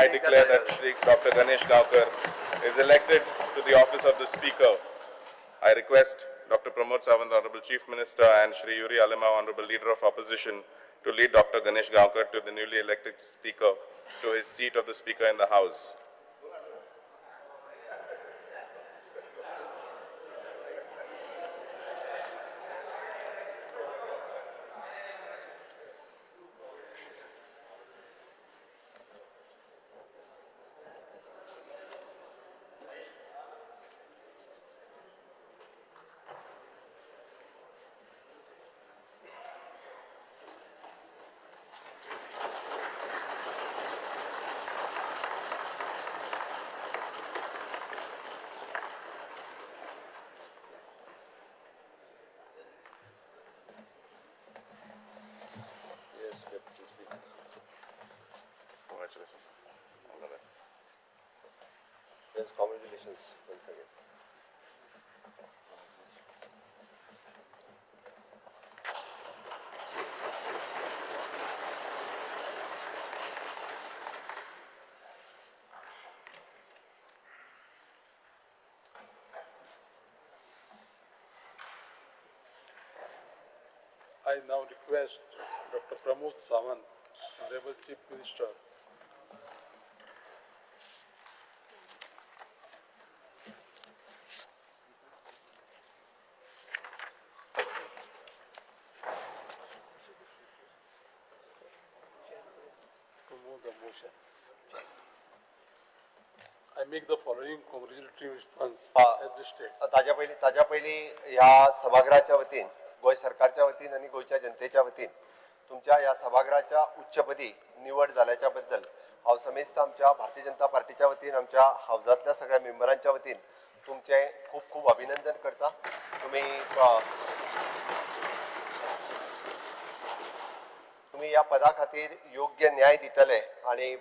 I declare that Shri Dr. Ganesh Gaonkar is elected to the office of the Speaker. I request Dr. Pramod Sawant, Honorable Chief Minister, and Shri Yuri Alima, Honorable Leader of Opposition, to lead Dr. Ganesh Gaonkar to the newly elected Speaker to his seat of the Speaker in the House. Congratulations. All the best. Yes, congratulations once again. I now request Dr. Pramod Sawant, Honorable Chief Minister, to move the motion. I make the following congratulatory response as listed. ताज्या पहिली ह्या सभागृहाच्या वतीन गोय सरकारच्या वतीन आणि गोयच्या जनतेच्या वतीन तुमच्या या सभागृहाच्या उच्चपदी निवड झाल्याच्या बद्दल हांव समेस्त आमच्या भारतीय जनता पार्टीच्या वतीन आमच्या हावजातल्या सगळ्या मेंबरांच्या वतीन तुमचे खूप खूप अभिनंदन करता. तुम्ही या पदा खातीर योग्य न्याय दितले आणि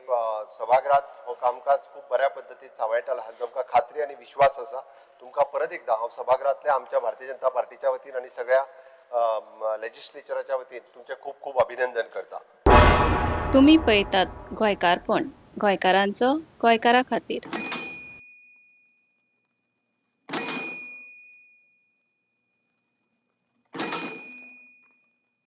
सभागृहात हो कामकाज खूप बऱ्या पद्धतीत सांबाळटला हाची आमकां खात्री आणि विश्वास आसा. तुमकां परत एकदा हांव सभागृहातल्या आमच्या भारतीय जनता पार्टीच्या वतीन आणि सगळ्या लेजिस्लेचराच्या वतीन तुमचे खूप खूप अभिनंदन करता. तुम्ही पळयतात गोंयकारपण, गोंयकारांचो गोंयकारा खातीर.